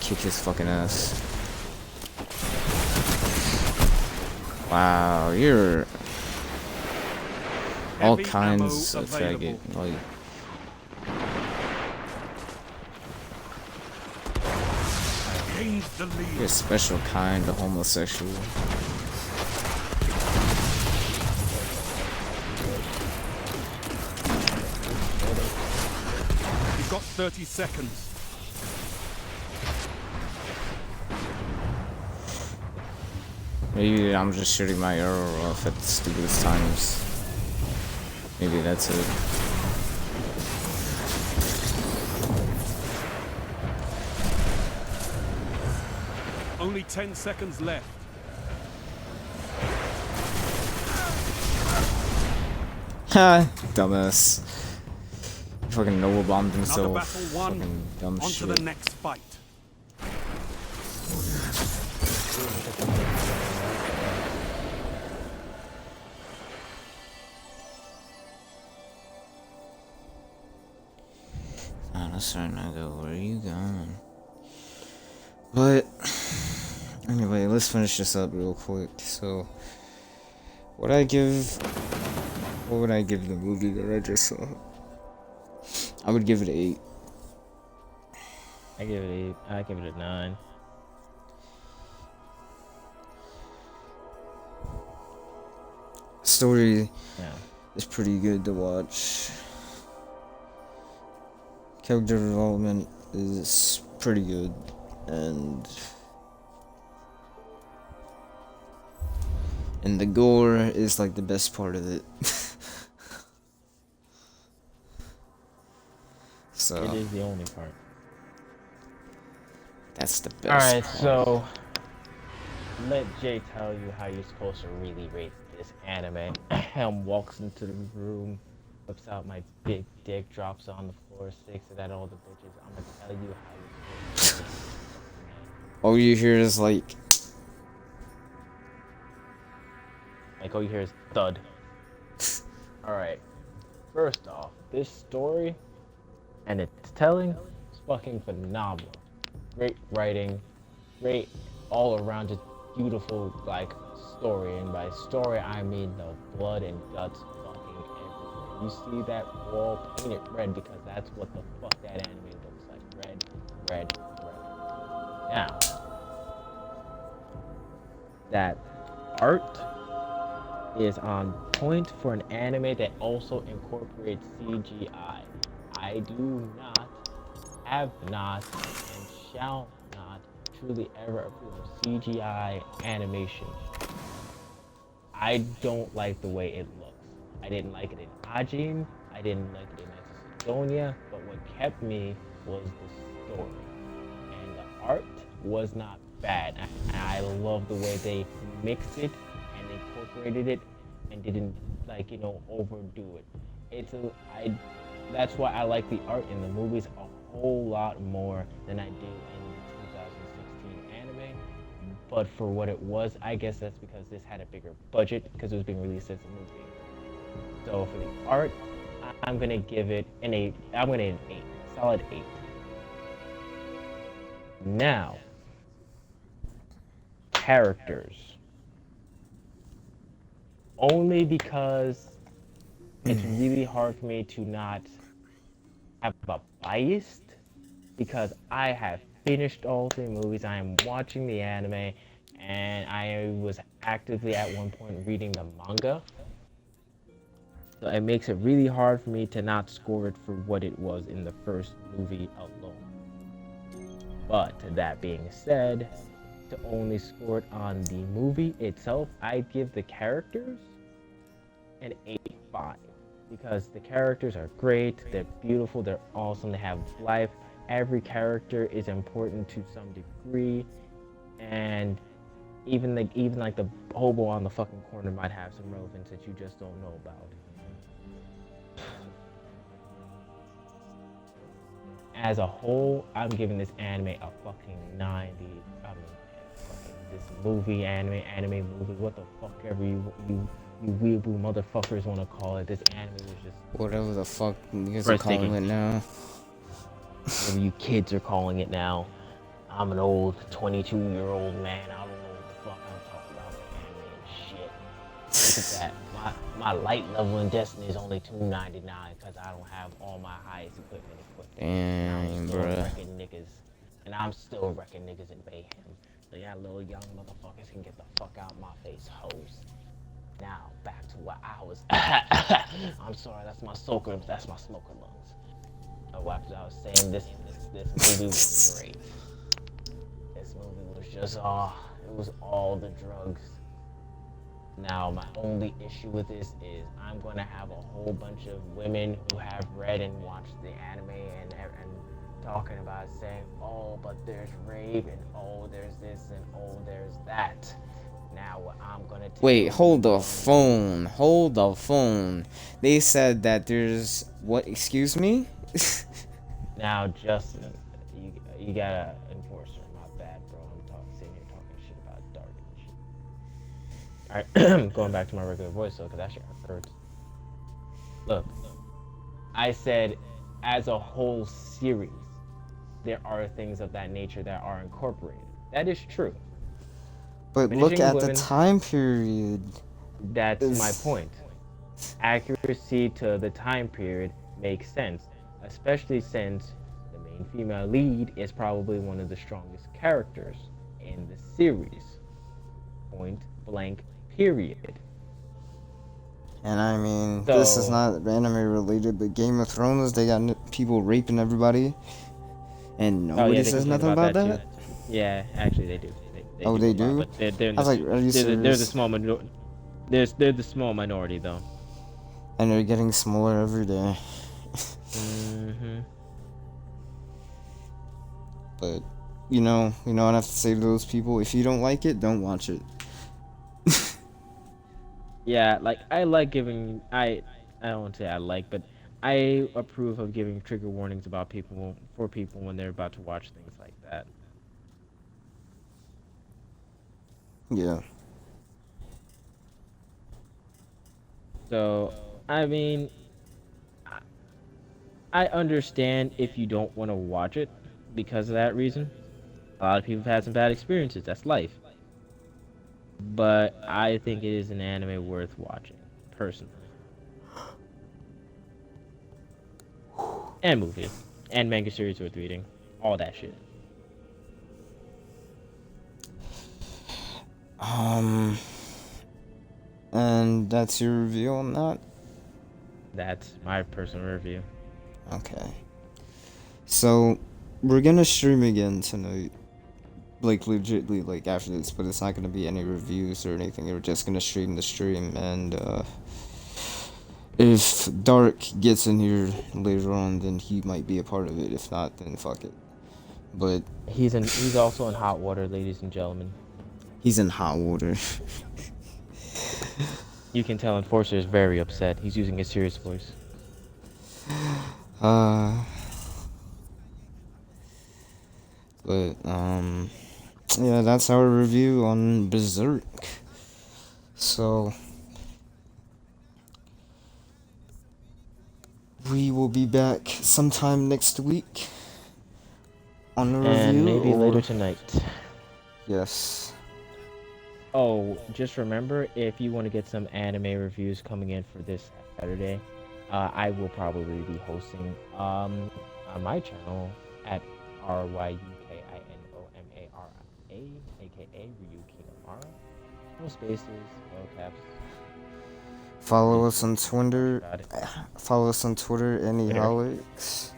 kick his fucking ass. Wow, you're all Heavy kinds ammo of faggot. available. Like, Gained the lead. you're a special kind of homosexual. You've got 30 seconds. Maybe I'm just shooting my arrow off at the stupidest times. Maybe that's it. Only 10 seconds left. Ha! Dumbass. Fucking Noah bombed Another himself. battle won. Fucking dumb On to shit. the next fight. Oh, that's starting to go. Where are you going? But anyway, let's finish this up real quick. So, what would I give the movie that I just saw? I would give it 8. I give it 8. I give it a 9. Story Yeah. is pretty good to watch. Character development is pretty good, and the gore is like the best part of it. So It is the only part. that's the best. Alright, part. so let Jay tell you how you're supposed to really rate this anime. Helm walks into the room, whips out my big dick, drops it on the floor, sticks it at all the bitches. I'm gonna tell you how you're supposed to rate this. All you hear is like, Like all you hear is thud. Alright. First off, this story and its telling is fucking phenomenal. Great writing, great all around just beautiful like story, and by story I mean the blood and guts fucking everywhere. You see that wall, paint it red because that's what the fuck that anime looks like. Red, red, red. Now that art is on point for an anime that also incorporates CGI. I do not, have not, and shall not truly ever approve of CGI animation. I don't like the way it looks. I didn't like it in Ajin, I didn't like it in Macedonia, but what kept me was the story. And the art was not bad. I love the way they mixed it and incorporated it and didn't overdo it. That's why I like the art in the movies a whole lot more than I do in the 2016 anime. But for what it was, I guess that's because this had a bigger budget because it was being released as a movie. So for the art, I'm gonna give it an 8. I'm gonna give it an 8, solid 8. Now, characters. Only because it's really hard for me to not have a bias, because I have finished all 3 movies, I am watching the anime, and I was actively at one point reading the manga. So it makes it really hard for me to not score it for what it was in the first movie alone. But that being said, to only score it on the movie itself, I'd give the characters an 8.5, because the characters are great, they're beautiful, they're awesome, they have life. Every character is important to some degree, and even like the hobo on the fucking corner might have some relevance that you just don't know about. As a whole, I'm giving this anime a fucking 90. This movie, anime movie, what the fuck ever you weeaboo motherfuckers want to call it. This anime was just whatever the fuck you guys are calling it now. Whatever you kids are calling it now. I'm an old 22-year-old man. I don't know what the fuck I'm talking about with anime and shit. Look at that. My light level in Destiny is only 299 because I don't have all my highest equipment equipped. Damn, bruh. And I'm still wrecking niggas in Mayhem. So yeah, little young motherfuckers can get the fuck out my face, hoes. Now back to what I was. I'm sorry, that's my smoker lungs. What I was saying, this movie was great. This movie was just it was all the drugs. Now my only issue with this is I'm gonna have a whole bunch of women who have read and watched the anime and talking about it, saying, oh, but there's rape and oh, there's this and oh, there's that. Now what I'm gonna tell Wait, hold the phone. Hold the phone. They said that there's what? Excuse me? Now, Justin, you gotta enforce her. My bad, bro. I'm sitting here talking shit about dark and shit. Alright, going back to my regular voice though, because that shit hurts. Look, I said as a whole series, there are things of that nature that are incorporated. That is true. But look at the time period. That's my point. Accuracy to the time period makes sense, especially since the main female lead is probably one of the strongest characters in the series. Point blank, period. And I mean, this is not anime related, but Game of Thrones, they got people raping everybody, and nobody says nothing about that. Yeah, actually they do. They do? But they're I was like, are you serious? They're the small minority. They're the small minority though. And they're getting smaller every day. But you know what I have to say to those people? If you don't like it, don't watch it. Yeah, like I like giving. I don't want to say I like, but I approve of giving trigger warnings about people when they're about to watch things like that. Yeah. So, I mean, I understand if you don't want to watch it because of that reason. A lot of people have had some bad experiences. That's life. But I think it is an anime worth watching, personally. And movie. And manga series worth reading. All that shit. And that's your review on that? That's my personal review. Okay. So, we're gonna stream again tonight. Like, legitly, like, after this, but it's not gonna be any reviews or anything. We're just gonna stream the stream, and, if Dark gets in here later on, then he might be a part of it. If not, then fuck it. But... He's also in hot water, ladies and gentlemen. He's in hot water. You can tell Enforcer is very upset. He's using a serious voice. But, yeah, that's our review on Berserk. So, we will be back sometime next week on the review. And maybe later tonight. Yes. Oh, just remember, if you want to get some anime reviews coming in for this Saturday, I will probably be hosting on my channel at RYUKINOMARA, aka Ryukinomara. No spaces, no caps. Follow us on Twitter. Follow us on Twitter, aniholics.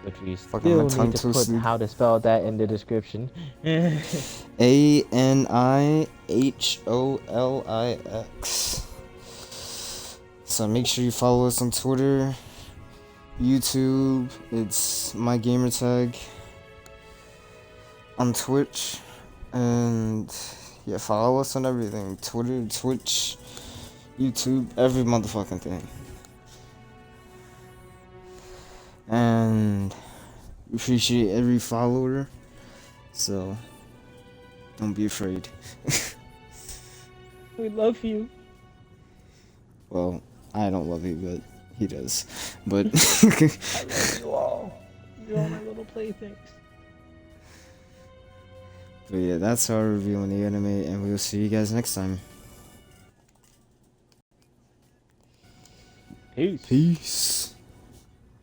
Which we still need to put how to spell that in the description. ANIHOLIX. So make sure you follow us on Twitter, YouTube. It's my gamertag on Twitch, and yeah, follow us on everything: Twitter, Twitch, YouTube, every motherfucking thing. And we appreciate every follower, so don't be afraid. We love you. Well, I don't love you, but he does. But I love you all. You're all my little playthings. But yeah, that's our review on the anime, and we will see you guys next time. Peace. Peace.